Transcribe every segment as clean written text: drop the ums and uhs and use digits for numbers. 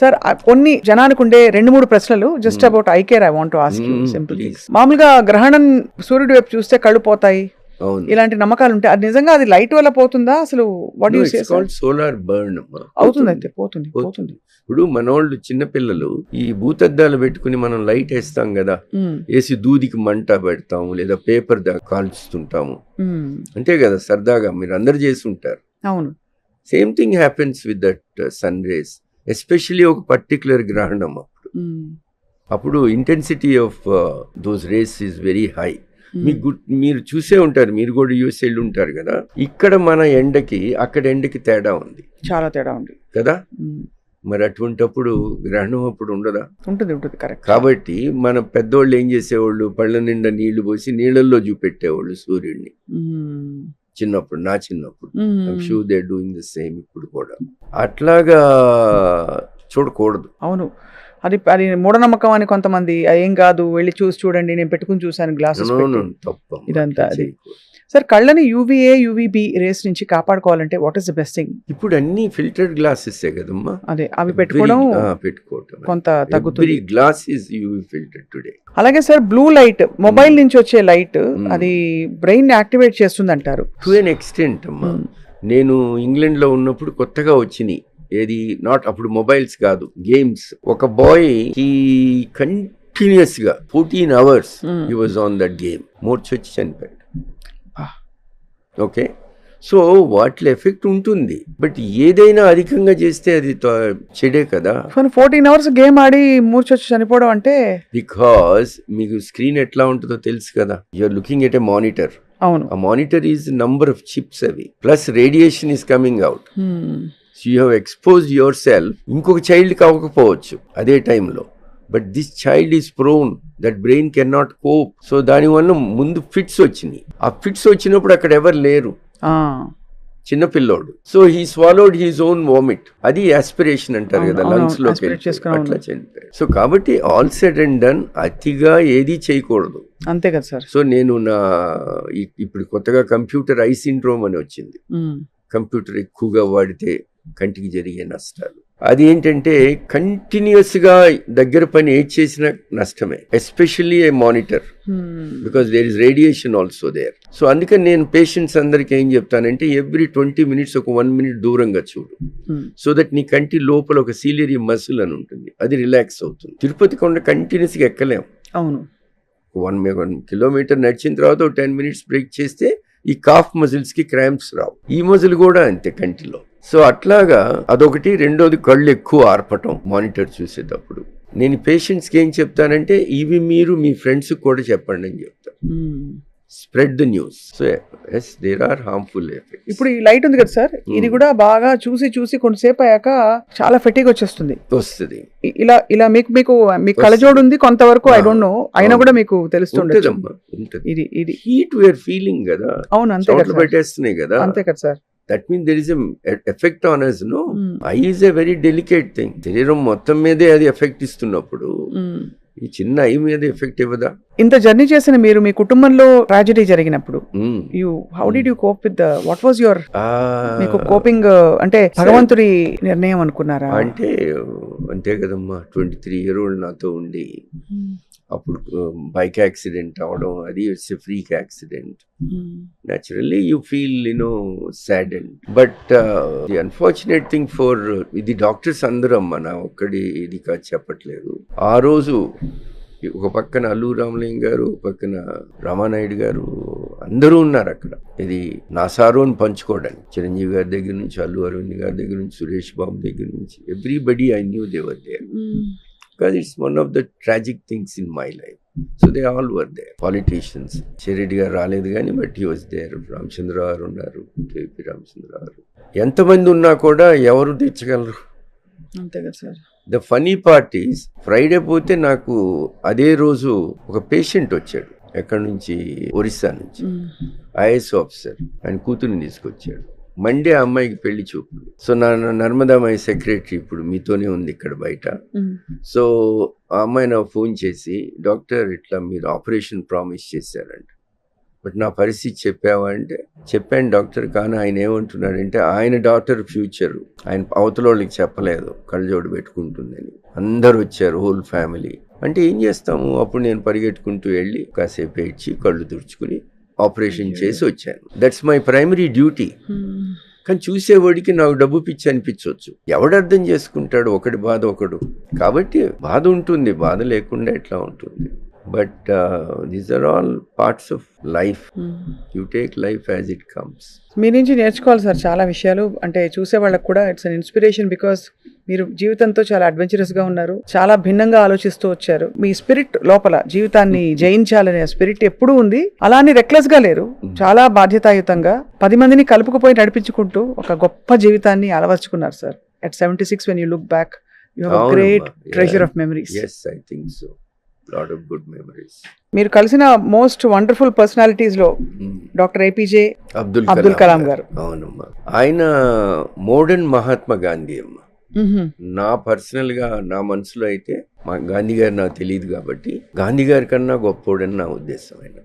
Sir కొన్ని జనానికి ఉండే 2-3 ప్రశ్నలు just about I care I want to ask you simple. మామూలుగా గ్రహణం సూర్యుడి వైపు చూస్తే కళ్ళు పోతాయి, ఇలాంటి నమ్మకాలు ఉంటాయి. అది నిజంగా అది లైట్ వల్ల పోతుందా అసలు? What you say? Solar burn అవుతుంది. అయితే పోతుంది. ఇప్పుడు మనోళ్ళు చిన్నపిల్లలు ఈ భూతద్దాలు పెట్టుకుని మనం లైట్ వేస్తాం కదా, వేసి దూదికి మంట పెడతాము లేదా పేపర్ కాల్చుతుంటాము, అంతే కదా సరదాగా మీరు అందరు చేసి ఉంటారు. అవును. Same thing happens with that sun rays, especially ఒక పర్టిక్యులర్ గ్రహణం అప్పుడు intensity of those rays is very high. మీరు చూసే ఉంటారు, మీరు కూడా యూఎస్ వెళ్ళి ఉంటారు కదా, ఇక్కడ మన ఎండకి అక్కడ ఎండకి తేడా ఉంది, చాలా తేడా ఉంది కదా. మరి అటువంటిప్పుడు గ్రహణం అప్పుడు ఉండదా? ఉంటుంది. కరెక్ట్. కాబట్టి మన పెద్దోళ్ళు ఏం చేసేవాళ్ళు, పళ్ళ నిండా నీళ్లు పోసి నీళ్ళల్లో చూపెట్టేవాళ్ళు సూర్యుడిని చిన్నప్పుడు, నా చిన్నప్పుడు. I'm sure they are doing the same ఇప్పుడు కూడా. అట్లాగా చూడకూడదు. అవును, అది మూఢనమ్మకం అని కొంతమంది, ఏం కాదు వెళ్ళి చూడండి, నేను పెట్టుకుని చూసాను గ్లాసెస్ ఇదంతా. అది సార్ కళ్ళని యూవీఏ యూవీబీ రేస్ నుంచి కాపాడుకోవాలంటే what is the best thing? ఇప్పుడు అన్ని ఫిల్టర్డ్ గ్లాసెస్ కదమ్మా, అదే అవి పెట్టుకోవడం కొంత తగ్గుతుంది. Glass is UV filtered today. అలాగే సార్ బ్లూ లైట్, మొబైల్ నుంచి వచ్చే లైట్, అది బ్రెయిన్ యాక్టివేట్ చేస్తుంది అంటారు. టు ఎన్ ఎక్స్టెంట్ అమ్మా. నేను ఇంగ్లాండ్ లో ఉన్నప్పుడు కొత్తగా వచ్చినాయి ఏది, నాట్ అప్పుడు మొబైల్స్ కాదు, గేమ్స్. ఒక బాయ్ ఈ కంటిన్యూస్ గా 14 hours he was on that game, మూర్చొచ్చి చనిపోయాడు. ఓకే, సో వాటి ఎఫెక్ట్ ఉంటుంది, బట్ ఏదైనా అధికంగా చేస్తే అది చెడే కదా. 14 hours గేమ్ ఆడి మూర్చొచ్చి చనిపోవడం అంటే, బికాస్ మీకు స్క్రీన్ ఎట్లా ఉంటుందో తెలుసు కదా, you're looking at a monitor. అవును, ఆ monitor is number of chips అవి, plus radiation is coming out. So you have exposed yourself. ఇంకొక చైల్డ్కి అవ్వకపోవచ్చు అదే టైంలో, but this child is prone, that brain can not cope. So దానివల్ల ముందు ఫిట్స్ వచ్చినాయి. ఆ ఫిట్స్ వచ్చినప్పుడు అక్కడ ఎవరు లేరు, చిన్నపిల్లోడు. So he swallowed his own vomit. అది ఆస్పిరేషన్ అంటారు కదా, లంగ్స్ లోకి అట్లా చనిపోయాడు. సో కాబట్టి ఆల్ సెడ్ అండ్ డన్ అతిగా ఏది చేయకూడదు, అంతే కదా సార్. సో నేను ఇప్పుడు కొత్తగా కంప్యూటర్ ఐ సిండ్రోమ్ అని వచ్చింది. కంప్యూటర్ ఎక్కువగా వాడితే కంటికి జరిగే నష్టాలు. అది ఏంటంటే కంటిన్యూస్ గా దగ్గర పని ఏది చేసినా నష్టమే, especially a monitor, because there is radiation also there. So అందుకని నేను పేషెంట్స్ అందరికి ఏం చెప్తానంటే ఎవ్రీ 20 minutes ఒక 1 minute దూరంగా చూడు, సో దట్ నీ కంటి లోపల ఒక సీలియరీ మసిల్ అని ఉంటుంది, అది రిలాక్స్ అవుతుంది. తిరుపతి కొండ కంటిన్యూస్ గా ఎక్కలేం. అవును, 1 kilometer నడిచిన తర్వాత 10 minutes బ్రేక్ చేస్తే ఈ కాఫ్ మజిల్స్ కి క్రాంప్స్ రావు. ఈ మజిల్ కూడా అంతే కంటిలో. సో అట్లాగా అదొకటి. రెండోది కళ్ళు ఎక్కువ ఆర్పటం మానిటర్ చూసేటప్పుడు. నేను పేషెంట్స్కి ఏం చెప్తానంటే ఇవి మీరు మీ ఫ్రెండ్స్ కూడా చెప్పండి అని చెప్తాను. Spread the news. So yes there are harmful effects. ఇప్పుడు ఈ లైట్ ఉంది కదా సార్, ఇది కూడా బాగా చూసి కొంతసేపు అయ్యాక చాలా ఫెటిగ్ వస్తుంది. ఇలా మీకు కళ్ళజోడు ఉంది కొంతవరకు, ఐ డోంట్ నో, అయినా కూడా మీకు తెలుస్తుంది ఇది హీట్ వేర్ ఫీలింగ్ కదా. అవును, అంతే కదా, పెట్టేస్తున్నాయి కదా, అంతే కదా sir. That means there is effect on us, no? I is a very delicate thing. శరీరం మొత్తం మీదే అది ఎఫెక్ట్ ఇస్తున్నప్పుడు ఈ చిన్న ఐ మీద ఎఫెక్ట్ ఇవ్వదా? ఇంత జర్నీ చేసిన మీరు, మీ కుటుంబంలో ట్రాజెడీ జరిగినప్పుడు how did you cope with what was your మీకు కోపింగ్? అంటే భగవంతుడి నిర్ణయం అనుకున్నారా? అంటే అంతే కదమ్మా, 23-year-old నాతో ఉండి అప్పుడు బైక్ యాక్సిడెంట్ అవడం, అది it's a freak accident. naturally you feel saddened, but the unfortunate thing for the doctors అందరం మన ఒక్కడి ఇది కాదు చెప్పట్లేదు. ఆ రోజు ఒక పక్కన అల్లు రామలింగ గారు, ఒక పక్కన రామానాయుడు గారు, అందరూ ఉన్నారు అక్కడ. ఇది నా సారోని పంచుకోవడానికి చిరంజీవి గారి దగ్గర నుంచి, అల్లు అరవింద్ గారి దగ్గర నుంచి, సురేష్ బాబు దగ్గర నుంచి, everybody I knew they were there. Because it's one of the tragic things in my life. So they all were there. Politicians. Chereddy garu రాలేదు కానీ, but he was there. Ramachandra గారు ఉన్నారు, కేపీ రామచంద్ర గారు. ఎంతమంది ఉన్నా కూడా ఎవరు తెచ్చగలరు? అంతే కదా sir. The funny part is, Friday పోతే నాకు అదే రోజు ఒక పేషెంట్ వచ్చాడు, ఎక్కడి నుంచి, ఒరిస్సా నుంచి, ఐఏఎస్ ఆఫీసర్. ఆయన కూతుర్ని తీసుకొచ్చాడు. మండే ఆ అమ్మాయికి పెళ్లి చూపులు. సో నా నర్మదామాయి సెక్రటరీ ఇప్పుడు మీతోనే ఉంది ఇక్కడ బయట. సో ఆ అమ్మాయి నాకు ఫోన్ చేసి, డాక్టర్ ఇట్లా మీరు ఆపరేషన్ ప్రామిస్ చేశారంట. బట్ నా పరిస్థితి చెప్పావా అంటే చెప్పాను డాక్టర్, కానీ ఆయన ఏమంటున్నాడంటే ఆయన డాటర్ ఫ్యూచర్ ఆయన అవతల వాళ్ళకి చెప్పలేదు కళ్ళజోడు పెట్టుకుంటుందని. అందరు వచ్చారు, హోల్ ఫ్యామిలీ. అంటే ఏం చేస్తాము, అప్పుడు నేను పరిగెట్టుకుంటూ వెళ్ళి కాసేపు ఏడ్చి కళ్ళు తుడుచుకుని ఆపరేషన్ చేసి వచ్చాను. That's my primary duty. కానీ చూసేవాడికి నాకు డబ్బు పిచ్చి అనిపించవచ్చు. ఎవడు అర్థం చేసుకుంటాడు, ఒకటి బాధ ఒకడు. కాబట్టి బాధ ఉంటుంది, బాధ లేకుండా ఎట్లా ఉంటుంది. But these are all parts of life. You take life as it comes. మీ నుంచి నేర్చుకోవాలి సార్ చాలా విషయాలు. అంటే చూసే వాళ్ళకి కూడా ఇట్స్ అన్ ఇన్స్పిరేషన్. బికాస్ మీరు జీవితంతో చాలా అడ్వెంచరస్ గా ఉన్నారు, చాలా భిన్నంగా ఆలోచిస్తూ వచ్చారు. మీ స్పిరిట్ లోపల జీవితాన్ని జయించాలనే స్పిరిట్ ఎప్పుడూ ఉంది. అలానే రెక్లెస్ గా లేరు, చాలా బాధ్యతాయుతంగా 10 మందిని కలుపుకుపోయి నడిపించుకుంటూ ఒక గొప్ప జీవితాన్ని అలవర్చుకున్నారు sir. At 76 when you look back, you have a great treasure of memories. Yes, I think so. Lot of good memories. మీరు కలిసిన మోస్ట్ వండర్ఫుల్ పర్సనాలిటీస్ లో డాక్టర్ ఏపీజే అబ్దుల్ కలాం గారు. అవునమ్మా, ఆయన మోడర్న్ మహాత్మా గాంధీ అమ్మ. నా పర్సనల్ గా నా మనసులో అయితే మా గాంధీ గారు నాకు తెలియదు కాబట్టి గాంధీ గారి కన్నా గొప్పోడని నా ఉద్దేశం. ఆయన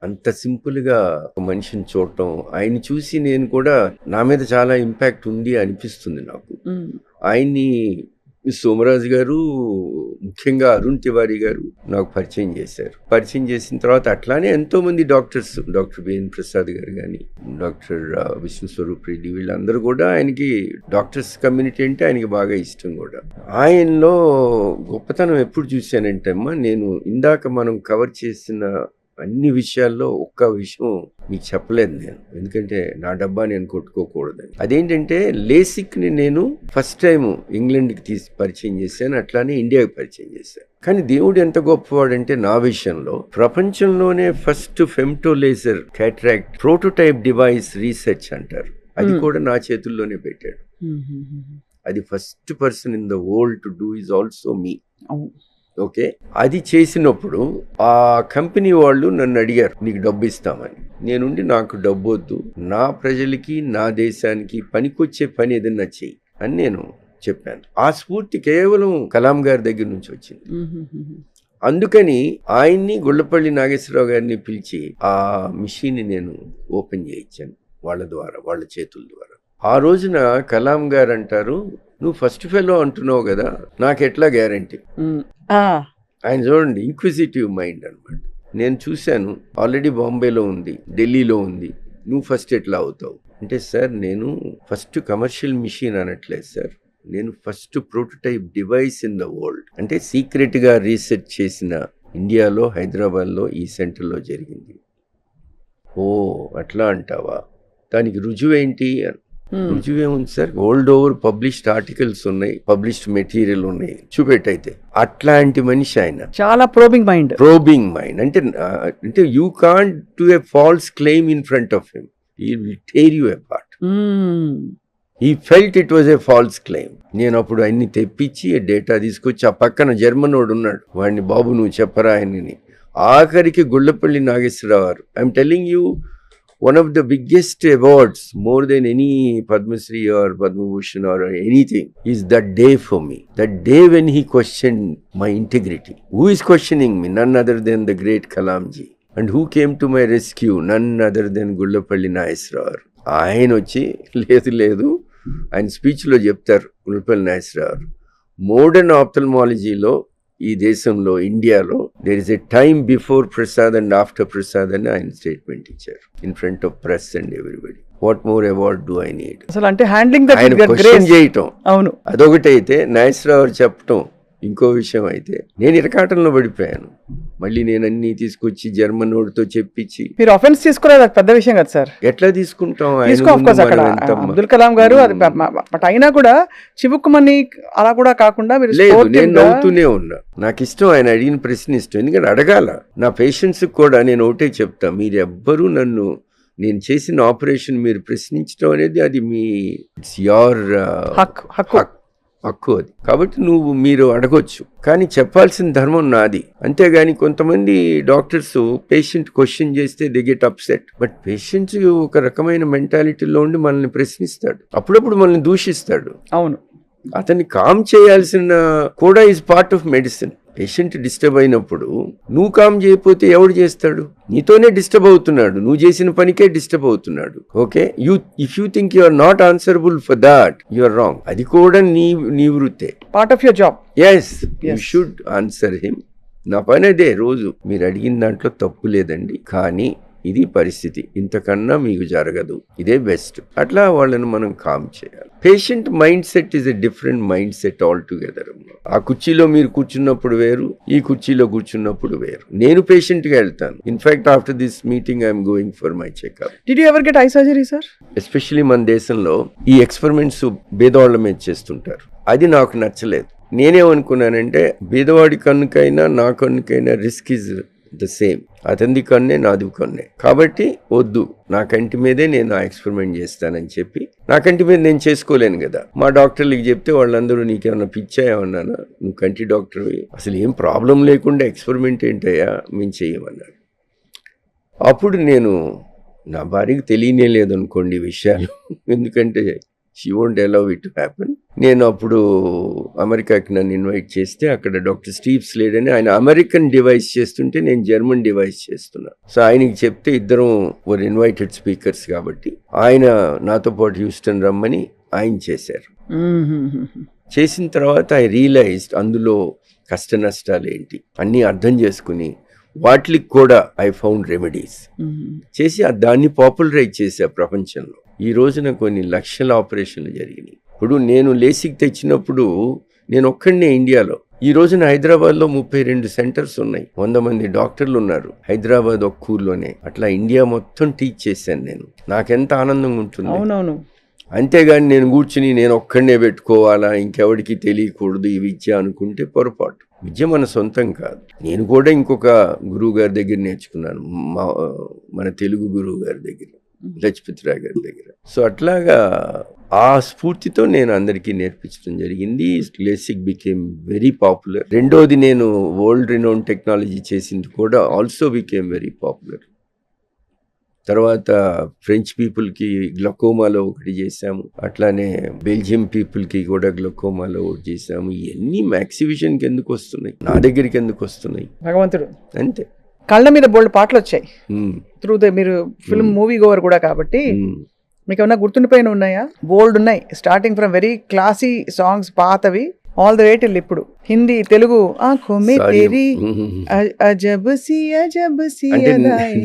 అంత సింపుల్ గా ఒక మనిషిని చూడటం, ఆయన చూసి నేను కూడా నా మీద చాలా ఇంపాక్ట్ ఉంది అనిపిస్తుంది నాకు. ఆయన్ని సోమరాజు గారు, ముఖ్యంగా అరుణ్ తివారీ గారు నాకు పరిచయం చేశారు. పరిచయం చేసిన తర్వాత అట్లానే ఎంతో మంది డాక్టర్స్, డాక్టర్ బిఎన్ ప్రసాద్ గారు కానీ, డాక్టర్ విష్ణు స్వరూప్ రెడ్డి, వీళ్ళందరూ కూడా ఆయనకి డాక్టర్స్ కమ్యూనిటీ అంటే ఆయనకి బాగా ఇష్టం కూడా. ఆయనలో గొప్పతనం ఎప్పుడు చూశానంటే అమ్మా, నేను ఇందాక మనం కవర్ చేసిన అన్ని విషయాల్లో ఒక్క విషయం మీకు చెప్పలేదు నేను, ఎందుకంటే నా డబ్బా నేను కొట్టుకోకూడదని. అదేంటంటే లేసిక్ని నేను ఫస్ట్ టైం ఇంగ్లాండ్కి పరిచయం చేశాను, అట్లానే ఇండియాకి పరిచయం చేశాను. కానీ దేవుడు ఎంత గొప్పవాడంటే నా విషయంలో ప్రపంచంలోనే first femto laser cataract prototype device research అంటారు, అది కూడా నా చేతుల్లోనే పెట్టాడు. అది first person in the world to do is also me. Okay, అది చేసినప్పుడు ఆ కంపెనీ వాళ్ళు నన్ను అడిగారు నీకు డబ్బు ఇస్తామని. నేనుండి నాకు డబ్బు వద్దు, నా ప్రజలకి నా దేశానికి పనికొచ్చే పని ఏదన్నా చెయ్యి అని నేను చెప్పాను. ఆ స్ఫూర్తి కేవలం కలాం గారి దగ్గర నుంచి వచ్చింది. అందుకని ఆయన్ని గుళ్ళపల్లి నాగేశ్వరరావు గారిని పిలిచి ఆ మిషన్ నేను ఓపెన్ చేయించాను వాళ్ళ ద్వారా, వాళ్ళ చేతుల ద్వారా. ఆ రోజున కలాం గారు అంటారు, నువ్వు ఫస్ట్ ఫెలో అంటున్నావు కదా, నాకెట్లా గ్యారంటీ. ఆయన చూడండి, ఇంక్విజిటివ్ మైండ్ అనమాట. నేను చూశాను, ఆల్రెడీ బాంబేలో ఉంది, ఢిల్లీలో ఉంది, నువ్వు ఫస్ట్ ఎట్లా అవుతావు అంటే, సార్ నేను ఫస్ట్ కమర్షియల్ మిషన్ అనట్లేదు సార్, నేను first prototype device in the world. అంటే సీక్రెట్గా రీసెర్చ్ చేసిన ఇండియాలో, హైదరాబాద్లో ఈ సెంటర్లో జరిగింది. ఓ అట్లా అంటావా, దానికి రుజువు ఏంటి? రుజువేముంది sir, old over published articles ఉన్నాయి, పబ్లిష్డ్ మెటీరియల్ ఉన్నాయి, చూపెట్టయితే. అట్లాంటి మనిషి ఆయన, చాలా ప్రోబింగ్ మైండ్. అంటే you can't do a false claim in front of him, he will tear you apart. He felt it was a false claim. నేను అప్పుడు అన్ని తెప్పించి డేటా తీసుకొచ్చి, ఆ పక్కన జర్మన్ వాడు ఉన్నాడు, వాడిని బాబు నువ్వు చెప్పరా అని. ఆఖరికి గుళ్ళపల్లి నాగేశ్వరరావు గారు, I'm telling you, one of the biggest awards, more than any Padma Shri or Padma Bhushan or anything, is that day for me. That day when he questioned my integrity. Who is questioning me? None other than the great Kalamji. And who came to my rescue? None other than Gullapalli Nageswarar. ఆయన వచ్చి లేదు ఆయన స్పీచ్లో చెప్తారు, Gullapalli Nageswararao, modern ఆప్థల్మాలజీలో ఈ దేశంలో, ఇండియాలో, there is a time before Prasad and after Prasad అని ఆయన స్టేట్మెంట్ ఇచ్చారు in front of press and everybody. What more award do I need? అసలు అంటే హ్యాండ్లింగ్ ఆయన క్వశ్చన్ చేయటం, అవును, అదొకటైతే నాగేశ్వరరావు చెప్పటం ఇంకో విషయం. అయితే నేను ఇరకాటంలో పడిపోయాను, మళ్ళీ నేను అన్ని తీసుకొచ్చి జర్మన్ వాడితో చెప్పించి. మీరు ఆఫెన్స్ తీసుకోలేదు, అది పెద్ద విషయం కదా సార్. ఎట్లా తీసుకుంటాం, అబ్దుల్ కలాం గారు, బట్ అయినా కూడా చివుక్కుమని అలా కూడా కాకుండా లేదు, నేను నవ్వుతూనే ఉన్నా. నాకు ఇష్టం ఆయన అడిగిన ప్రశ్న ఇష్టం, ఎందుకంటే అడగాల. నా పేషెంట్స్ కూడా నేను ఒకటే చెప్తా, మీరు ఎవ్వరూ నన్ను, నేను చేసిన ఆపరేషన్ మీరు ప్రశ్నించడం అనేది అది మీ ఇట్స్ యువర్ హక్కు అది. కాబట్టి మీరు అడగొచ్చు, కానీ చెప్పాల్సిన ధర్మం నాది. అంతేగాని కొంతమంది డాక్టర్స్ పేషెంట్ క్వశ్చన్ చేస్తే they get upset. But patients ఒక రకమైన మెంటాలిటీలో ఉండి మనల్ని ప్రశ్నిస్తాడు, అప్పుడప్పుడు మనల్ని దూషిస్తాడు. అవును, అతన్ని కామ్ చేయాల్సిన కూడా is part of medicine. Patient disturb అయినప్పుడు నువ్వు కామ్ చేయకపోతే ఎవడు చేస్తాడు? నీతోనే డిస్టర్బ్ అవుతున్నాడు, నువ్వు చేసిన పనికే డిస్టర్బ్ అవుతున్నాడు. Okay, if you think you are not answerable for that, you are wrong. అది కూడా నీ వృత్తే, part of your job. Yes, you should answer him. నా పని అదే. రోజు మీరు అడిగిన దాంట్లో తప్పు లేదండి, కానీ ఇది పరిస్థితి, ఇంతకన్నా మీకు జరగదు, ఇదే బెస్ట్. అట్లా వాళ్ళని మనం కామ్ చేయాలి. Patient mind set is a different mind set all together. ఆ కుర్చీలో మీరు కూర్చున్నప్పుడు వేరు, ఈ కుర్చీలో కూర్చున్నప్పుడు వేరు. నేను పేషెంట్ గా వెళ్తాను. In fact after this meeting I'm going for my checkup. Did you ever get I surgery sir? Especially మన దేశంలో ఈ ఎక్స్పెరిమెంట్స్ బేదవాళ్ళ మీద చేస్తుంటారు. అది నాకు నచ్చలేదు. నేనేమనుకున్నానంటే, బీదవాడి కన్నుకైనా నా కన్నుకైనా రిస్క్ ఈజ్ ద సేమ్. అతనిది కన్నే, నాది కన్నే, కాబట్టి వద్దు, నా కంటి మీదే నేను ఆ ఎక్స్పెరిమెంట్ చేస్తానని చెప్పి, నా కంటి మీద నేను చేసుకోలేను కదా. మా డాక్టర్లకి చెప్తే వాళ్ళందరూ నీకేమన్నా పిచ్చా ఏమన్నానా, నువ్వు కంటి డాక్టర్వి, అసలు ఏం ప్రాబ్లం లేకుండా ఎక్స్పెరిమెంట్ ఏంటయ్యా, మేము చేయమన్నాడు. అప్పుడు నేను, నా భార్యకి తెలియనే లేదనుకోండి ఈ విషయాలు, ఎందుకంటే she won't allow it to happen. నేను అప్పుడు అమెరికాకి నన్ను ఇన్వైట్ చేస్తే, అక్కడ డాక్టర్ స్టీవ్ స్లేడ్ అని ఆయన అమెరికన్ డివైస్ చేస్తుంటే నేను జర్మన్ డివైస్ చేస్తున్నా. సో ఆయనకి చెప్తే ఇద్దరం వర్ ఇన్వైటెడ్ స్పీకర్స్ కాబట్టి ఆయన నాతో పాటు హ్యూస్టన్ రమ్మని ఆయన చేశారు. చేసిన తర్వాత ఐ రియలైజ్డ్ అందులో కష్ట నష్టాలు ఏంటి అన్నీ అర్థం చేసుకుని వాటికి కూడా ఐ ఫౌండ్ రెమెడీస్ చేసి దాన్ని పాపులరైజ్ చేశా ప్రపంచంలో. ఈ రోజున కొన్ని లక్షల ఆపరేషన్లు జరిగినాయి. ఇప్పుడు నేను లేసిక్ తెచ్చినప్పుడు నేను ఒక్కడినే ఇండియాలో. ఈ రోజున హైదరాబాద్లో 32 సెంటర్స్ ఉన్నాయి, 100 మంది డాక్టర్లు ఉన్నారు హైదరాబాద్ ఒక్క ఊర్లోనే. అట్లా ఇండియా మొత్తం టీచ్ చేశాను నేను. నాకెంత ఆనందంగా ఉంటుంది. అవునవును. అంతేగాని నేను కూర్చుని నేను ఒక్కడనే పెట్టుకోవాలా, ఇంకెవడికి తెలియకూడదు ఈ విద్య అనుకుంటే పొరపాటు. విద్య మన సొంతం కాదు. నేను కూడా ఇంకొక గురువు గారి దగ్గర నేర్చుకున్నాను, మన తెలుగు గురువు గారి దగ్గర, లక్ష్మీరావు గారి దగ్గర. సో అట్లాగా ఆ స్ఫూర్తితో నేను అందరికీ నేర్పించడం జరిగింది. LASIK became very popular. రెండోది, నేను వరల్డ్ రినౌన్ టెక్నాలజీ చేసింది కూడా ఆల్సో బికేమ్ వెరీ పాపులర్. తర్వాత ఫ్రెంచ్ పీపుల్కి గ్లకోమాలో ఒకటి చేసాము, అట్లానే బెల్జియం పీపుల్కి కూడా గ్లకోమాలో ఒకటి చేసాము. ఇవన్నీ మ్యాక్సివిజన్కి ఎందుకు వస్తున్నాయి, నా దగ్గరికి ఎందుకు వస్తున్నాయి? భగవంతుడు అంతే. కళ్ళ మీద బోల్డ్ పాటలు వచ్చాయి త్రూ ద, మీరు ఫిల్మ్ మూవీ గోవర్ కూడా కాబట్టి మీకు ఏమన్నా గుర్తుండిపోయిన ఉన్నాయా? బోల్డ్ ఉన్నాయి, starting from very classy songs పాతవి ఆల్ ద వే టిల్ ఇప్పుడు. హిందీ, తెలుగు.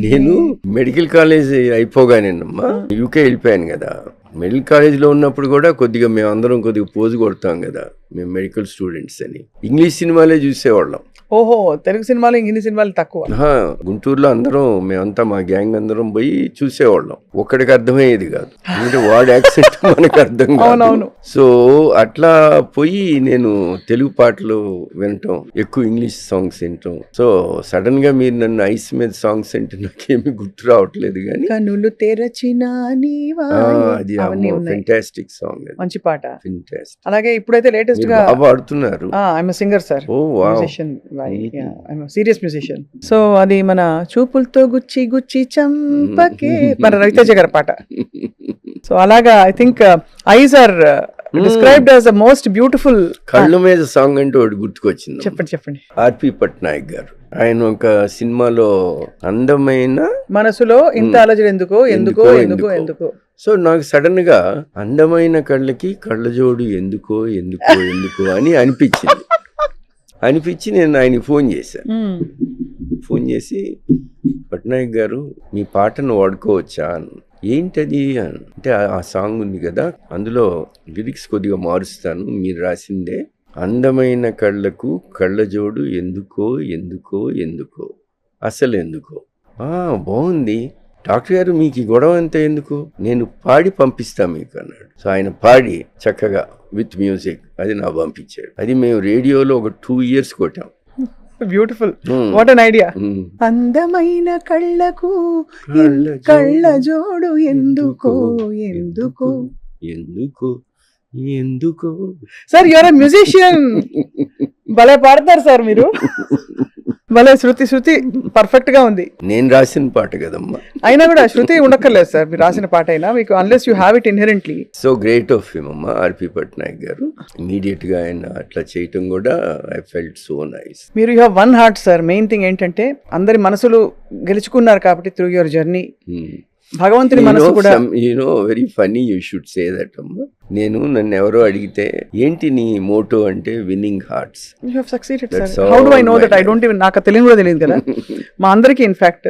నేను మెడికల్ కాలేజ్ అయిపోగానేనమ్మా యూకే వెళ్ళిపోయాను కదా. మెడికల్ కాలేజ్లో ఉన్నప్పుడు కూడా కొద్దిగా మేమందరం కొద్దిగా పోజు కొడతాం కదా, మేము మెడికల్ స్టూడెంట్స్ అని. ఇంగ్లీష్ సినిమాలే చూసేవాళ్ళం. ఓహో, తెలుగు సినిమాలు హిందీ సినిమాలు తక్కువ. గుంటూరులో అందరం మేమంతా మా గ్యాంగ్ అందరం పోయి చూసేవాళ్ళం. ఒక్కడికి అర్థమయ్యేది కాదు, అంటే వాడి యాక్సెంట్ మనకు అర్థం కాదు. సో అట్లా పోయి నేను తెలుగు పాటలు వినటం, ఎక్కువ ఇంగ్లీష్ సాంగ్స్ వినటం. సో సడన్ గా మీరు నన్ను ఐస్ మీద సాంగ్స్ అంటే నాకేమీ గుర్తు రావట్లేదు, కానీ కనులు తెరచిన అది ఫెంటాస్టిక్ సాంగ్, మంచి పాట. ఫెంటాస్టిక్. అలాగే ఇప్పుడైతే లేటెస్ట్ గా పాడుతున్నారు. I'm singer sir, serious musician. So అది మన చూపులతో గుచ్చి గుచ్చి చంపకే, మన రవితేజ గారి పాట. సో అలాగా I think eyes are described as the most beautiful. కళ్ళు మీద సాంగ్ అంటే ఒకటి గుర్తుకొచ్చింది. చెప్పండి. ఆర్పి పట్నాయక్ గారు, ఆయన ఒక సినిమాలో అందమైన మనసులో ఇంత అలజడి ఎందుకో ఎందుకో ఎందుకో ఎందుకో. సో నాకు సడన్ గా అందమైన కళ్ళకి కళ్ళజోడు ఎందుకో ఎందుకో ఎందుకో అని అనిపించి నేను ఆయనకి ఫోన్ చేశాను. ఫోన్ చేసి, పట్నాయక్ గారు మీ పాటను వాడుకోవచ్చా అని. ఏంటది అంటే, ఆ సాంగ్ ఉంది కదా, అందులో లిరిక్స్ కొద్దిగా మారుస్తాను, మీరు రాసిందే. అందమైన కళ్ళకు కళ్ళజోడు ఎందుకో ఎందుకో ఎందుకో అసలు ఎందుకో. బాగుంది డాక్టర్ గారు, మీకు ఈ గొడవ అంతా ఎందుకు, నేను పాడి పంపిస్తా మీకు అన్నాడు. సో ఆయన పాడి చక్కగా విత్ మ్యూజిక్ అది నాకు పంపించాడు. అది మేము రేడియోలో ఒక 2 years కొట్టాం. Beautiful, what an idea. అందమైన కళ్ళకు కళ్ళజోడు ఎందుకో ఎందుకో ఎందుకో ఎందుకో. Sir you are a musician, భలే పాడతారు సార్ మీరు. భలే శృతి పర్ఫెక్ట్ గా ఉంది. నేను రాసిన పాట కదమ్మా. అయినా కూడా శృతి ఉండక్కర్లేదు సార్, మీరు రాసిన పాట అయినా మీకు, unless you have it inherently. So great of him అమ్మా, ఆర్పి పట్నాయక్ గారు. ఇమీడియట్ గా ఆయన అట్లా చేయటం కూడా ఐ ఫెల్ట్ సో నైస్. మీరు you have one heart sir. Main thing ఏంటంటే అందరి మనసులు గెలుచుకున్నారు కాబట్టి త్రూ యువర్ జర్నీ. భగవంతుని మనసు కూడా. Very funny you should say that అమ్మా. నన్ను ఎవరో అడిగితే ఏంటి నీ మోటో అంటే winning hearts. You have succeeded sir. How do I know that? I don't even, నాకు తెలియదు కూడా తెలియదు కదా మా అందరికీ. ఇన్ఫాక్ట్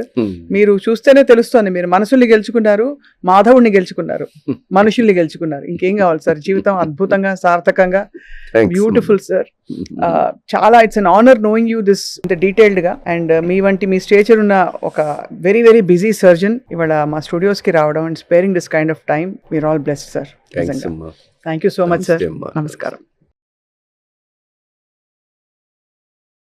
మీరు చూస్తేనే తెలుస్తోంది, మీరు మనసుల్ని గెలుచుకున్నారు, మాధవుడిని గెలుచుకున్నారు, మనుషుల్ని గెలుచుకున్నారు. ఇంకేం కావాలి సార్? జీవితం అద్భుతంగా, సార్థకంగా, బ్యూటిఫుల్ సార్. చాలా it's an honour knowing you this detailed గా. అండ్ మీ వంటి మీ స్టేచర్ ఉన్న ఒక వెరీ వెరీ బిజీ సర్జన్ ఇవాళ మా స్టూడియోస్ కి రావడం and sparing this kind of time, we are all blessed sir. Thank you so much sir. నమస్కారం.